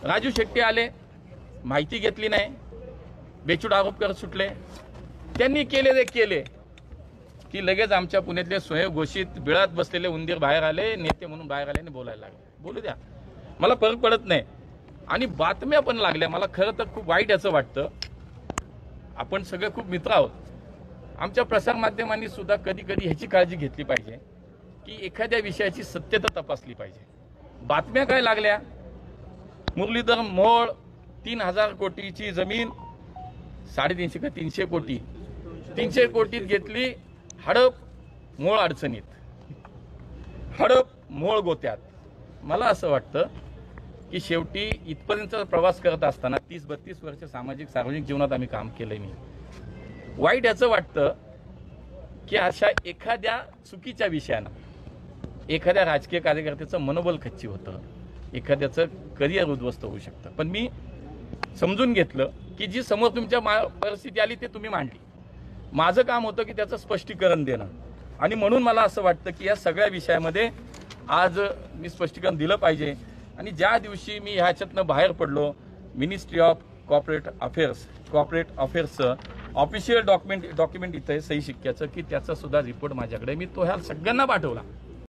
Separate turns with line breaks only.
राजू शेट्टी आले, माहिती घेतली नाही, बेछूट आरोप करत सुटले। त्यांनी केले की लगेच आमच्या पुण्यातले स्वयंघोषित बिळात बसलेले उंदीर बाहेर आले, नेते म्हणून बाहेर आले आणि बोलायला लागले। बोलू द्या, मला फरक पडत नाही। आणि बातम्या पण लागल्या। मला खरं तर खूप वाईट याचं वाटतं। आपण सगळे खूप मित्र आहोत। आमच्या प्रसार माध्यमांनी सुद्धा कधी कधी ह्याची काळजी घेतली पाहिजे की एखाद्या विषयाची सत्यता तपासली पाहिजे। बातम्या काय लागल्या, मुरलीधर मोहोळ 3000 कोटीची जमीन 350 का 300 कोटी 300 कोटीत घेतली, हडप मोळ अडचणीत, हडप मोळ गोत्यात। मला असं वाटतं की शेवटी इथपर्यंत प्रवास करत असताना 30-32 वर्ष सार्वजनिक जीवनात आम्ही काम केलंय। मी वाईट याचं वाटतं की अशा एखाद्या चुकीच्या विषयानं एखाद्या राजकीय कार्यकर्त्याचं मनोबल खच्ची होतं, एखाद्याचं करिअर उद्ध्वस्त होऊ शकतं। पण मी समजून घेतलं की जी समोर तुमच्या परिस्थिती आली ते तुम्ही मांडली। माझं काम होतं की त्याचं स्पष्टीकरण देणं। आणि म्हणून मला असं वाटतं की या सगळ्या विषयामध्ये आज मी स्पष्टीकरण दिलं पाहिजे। आणि ज्या दिवशी मी ह्याच्यातनं बाहेर पडलो, मिनिस्ट्री ऑफ कॉर्पोरेट अफेअर्सचं ऑफिशियल डॉक्युमेंट इथं आहे सही शिक्क्याचं, की त्याचा सुद्धा रिपोर्ट माझ्याकडे, मी तो ह्या सगळ्यांना पाठवला।